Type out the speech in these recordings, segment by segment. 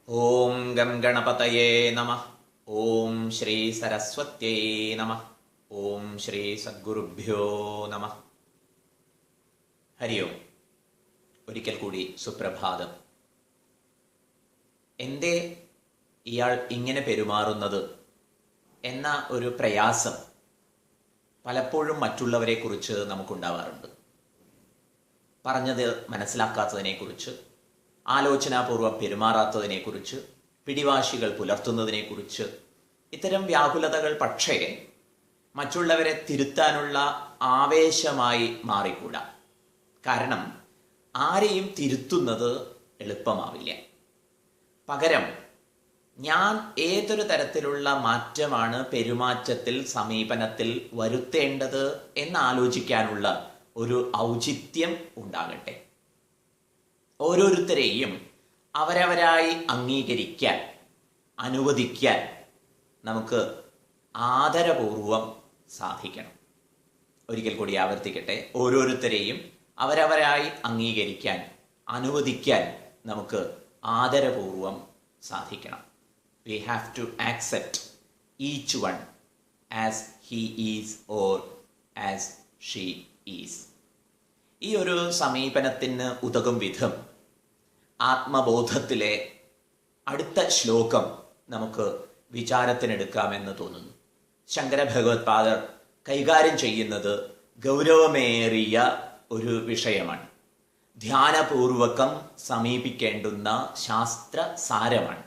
ഓം gum ഗണപതയേ നമഃ. ഓം ശ്രീ സരസ്വത്യൈ നമഃ. ഓം ശ്രീ സദ്ഗുരുഭ്യോ നമഃ. ഹരി ഓം. ഒരിക്കൽ കൂടി സുപ്രഭാതം. എന്തേ ഇയാൾ ഇങ്ങനെ പെരുമാറുന്നത് എന്ന ഒരു പ്രയാസം പലപ്പോഴും മറ്റുള്ളവരെ കുറിച്ച് നമുക്കുണ്ടാവാറുണ്ട്. പറഞ്ഞത് മനസ്സിലാക്കാത്തതിനെക്കുറിച്ച്, ആലോചനാപൂർവ്വം പെരുമാറാത്തതിനെക്കുറിച്ച്, പിടിവാശികൾ പുലർത്തുന്നതിനെക്കുറിച്ച്, ഇത്തരം വ്യാകുലതകൾ പക്ഷേ മറ്റുള്ളവരെ തിരുത്താനുള്ള ആവേശമായി മാറിക്കൂടാ. കാരണം ആരെയും തിരുത്തുന്നത് എളുപ്പമാവില്ല. പകരം ഞാൻ ഏതൊരു തരത്തിലുള്ള മാറ്റമാണ് പെരുമാറ്റത്തിൽ, സമീപനത്തിൽ വരുത്തേണ്ടത് എന്നാലോചിക്കാനുള്ള ഒരു ഔചിത്യം ഉണ്ടാകട്ടെ. ഓരോരുത്തരെയും അവരവരായി അംഗീകരിക്കാൻ, അനുവദിക്കാൻ നമുക്ക് ആദരപൂർവം സാധിക്കണം. ഒരിക്കൽ കൂടി ആവർത്തിക്കട്ടെ. ഓരോരുത്തരെയും അവരവരായി അംഗീകരിക്കാൻ, അനുവദിക്കാൻ നമുക്ക് ആദരപൂർവം സാധിക്കണം. We have to accept each one as he is or as she is. ഈ ഒരു സമീപനത്തിന് ഉതകും വിധം ആത്മബോധത്തിലെ അടുത്ത ശ്ലോകം നമുക്ക് വിചാരത്തിനെടുക്കാമെന്ന് തോന്നുന്നു. ശങ്കര ഭഗവത്പാദർ കൈകാര്യം ചെയ്യുന്നത് ഗൗരവമേറിയ ഒരു വിഷയമാണ്. ധ്യാനപൂർവകം സമീപിക്കേണ്ടുന്ന ശാസ്ത്ര സാരമാണ്.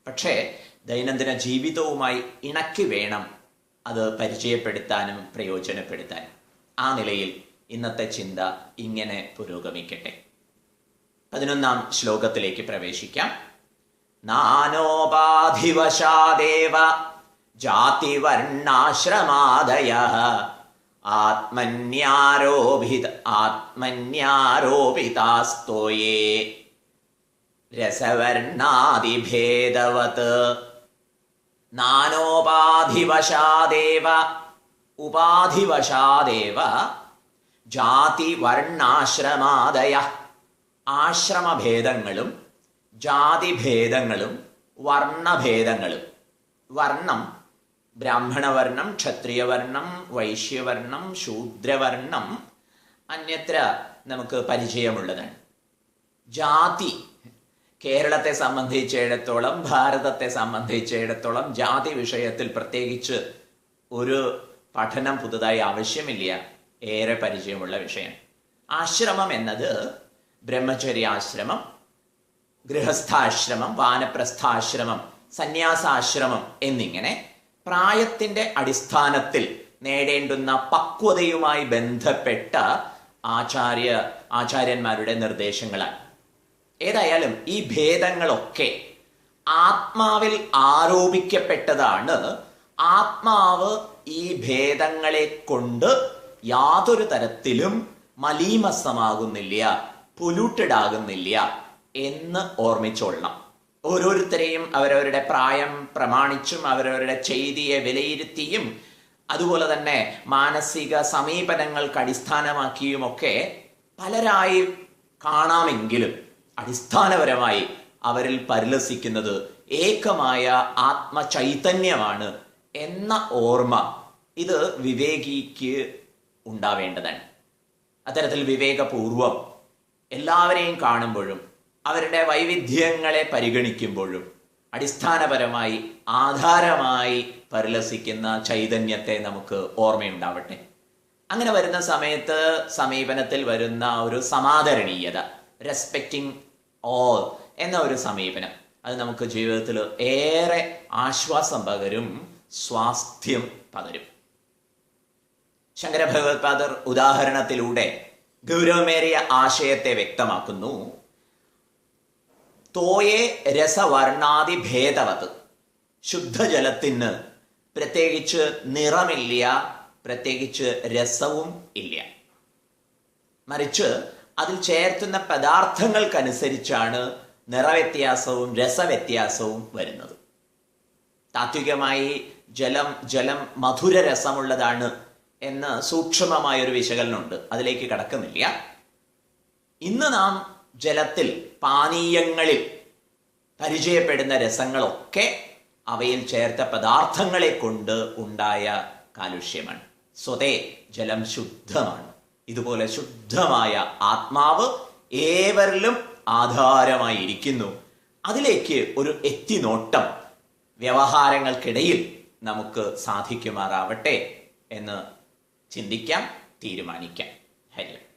പക്ഷേ ദൈനംദിന ജീവിതവുമായി ഇണക്കി വേണം അത് പരിചയപ്പെടുത്താനും പ്രയോജനപ്പെടുത്താനും. ആ നിലയിൽ ഇന്നത്തെ ചിന്ത ഇങ്ങനെ പുരോഗമിക്കട്ടെ. 11-ാം ശ്ലോകത്തിലേക്ക് പ്രവേശിക്കാം. നാനോപാധിവശാദേവ ജാതിവർണ്ണാശ്രമാദയഃ ആത്മന്യാരോപിതാസ്തോയേ രസവർണ്ണാദിഭേദവത്. നാനോപാധിവശാദേവ, ഉപാധിവശാദേവ, ജാതിവർണ്ണാശ്രമാദയഃ, ആശ്രമഭേദങ്ങളും ജാതിഭേദങ്ങളും വർണ്ണഭേദങ്ങളും. വർണ്ണം ബ്രാഹ്മണവർണ്ണം, ക്ഷത്രിയവർണ്ണം, വൈശ്യവർണ്ണം, ശൂദ്രവർണ്ണം അന്യത്ര നമുക്ക് പരിചയമുള്ളതാണ്. ജാതി കേരളത്തെ സംബന്ധിച്ചിടത്തോളം, ഭാരതത്തെ സംബന്ധിച്ചിടത്തോളം ജാതി വിഷയത്തിൽ പ്രത്യേകിച്ച് ഒരു പഠനം പുതുതായി ആവശ്യമില്ല. ഏറെ പരിചയമുള്ള വിഷയം. ആശ്രമം എന്നത് ബ്രഹ്മചര്യാശ്രമം, ഗൃഹസ്ഥാശ്രമം, വാനപ്രസ്ഥാശ്രമം, സന്യാസാശ്രമം എന്നിങ്ങനെ പ്രായത്തിന്റെ നേടേണ്ടുന്ന പക്വതയുമായി ബന്ധപ്പെട്ട ആചാര്യന്മാരുടെ നിർദ്ദേശങ്ങളാണ്. ഏതായാലും ഈ ഭേദങ്ങളൊക്കെ ആത്മാവിൽ ആരോപിക്കപ്പെട്ടതാണ്. ആത്മാവ് ഈ ഭേദങ്ങളെ കൊണ്ട് യാതൊരു തരത്തിലും മലീമസമാകുന്നില്ല, പൊല്യൂട്ടഡ് ആകുന്നില്ല എന്ന് ഓർമ്മിച്ചോളണം. ഓരോരുത്തരെയും അവരവരുടെ പ്രായം പ്രമാണിച്ചും അവരവരുടെ ചെയ്തിയെ വിലയിരുത്തിയും അതുപോലെ തന്നെ മാനസിക സമീപനങ്ങൾക്ക് അടിസ്ഥാനമാക്കിയുമൊക്കെ പലരായി കാണാമെങ്കിലും അടിസ്ഥാനപരമായി അവരിൽ പരിലസിക്കുന്നത് ഏകമായ ആത്മചൈതന്യമാണ് എന്ന ഓർമ്മ ഇത് വിവേകിക്ക് ഉണ്ടാവേണ്ടതാണ്. അത്തരത്തിൽ വിവേകപൂർവം എല്ലാവരെയും കാണുമ്പോഴും അവരുടെ വൈവിധ്യങ്ങളെ പരിഗണിക്കുമ്പോഴും അടിസ്ഥാനപരമായി ആധാരമായി പരിലസിക്കുന്ന ചൈതന്യത്തെ നമുക്ക് ഓർമ്മയുണ്ടാവട്ടെ. അങ്ങനെ വരുന്ന സമയത്ത് സമീപനത്തിൽ വരുന്ന ഒരു സമാദരണീയത, റെസ്പെക്റ്റിംഗ് ഓൾ എന്ന ഒരു സമീപനം, അത് നമുക്ക് ജീവിതത്തിൽ ഏറെ ആശ്വാസം പകരും, സ്വാസ്ഥ്യം പകരും. ശങ്കര ഭഗവത്പാദർ ഉദാഹരണത്തിലൂടെ ഗൗരവമേറിയ ആശയത്തെ വ്യക്തമാക്കുന്നു. തോയെ രസവർണ്ണാദി ഭേദവത്. ശുദ്ധജലത്തിന് പ്രത്യേകിച്ച് നിറമില്ല, പ്രത്യേകിച്ച് രസവും ഇല്ല. മറിച്ച് അതിൽ ചേർത്തുന്ന പദാർത്ഥങ്ങൾക്കനുസരിച്ചാണ് നിറവ്യത്യാസവും രസവ്യത്യാസവും വരുന്നത്. താത്വികമായി ജലം മധുര രസമുള്ളതാണ് എന്ന് സൂക്ഷ്മമായൊരു വിശകലനമുണ്ട്. അതിലേക്ക് കടക്കുന്നില്ല. ഇന്ന് നാം ജലത്തിൽ, പാനീയങ്ങളിൽ പരിചയപ്പെടുന്ന രസങ്ങളൊക്കെ അവയിൽ ചേർത്ത പദാർത്ഥങ്ങളെ കൊണ്ട് ഉണ്ടായ കാലുഷ്യമാണ്. സ്വതേ ജലം ശുദ്ധമാണ്. ഇതുപോലെ ശുദ്ധമായ ആത്മാവ് ഏവരിലും ആധാരമായിരിക്കുന്നു. അതിലേക്ക് ഒരു എത്തിനോട്ടം വ്യവഹാരങ്ങൾക്കിടയിൽ നമുക്ക് സാധിക്കുമാറാവട്ടെ എന്ന് ചിന്തിക്കാം, തീരുമാനിക്കാം. ഹരി.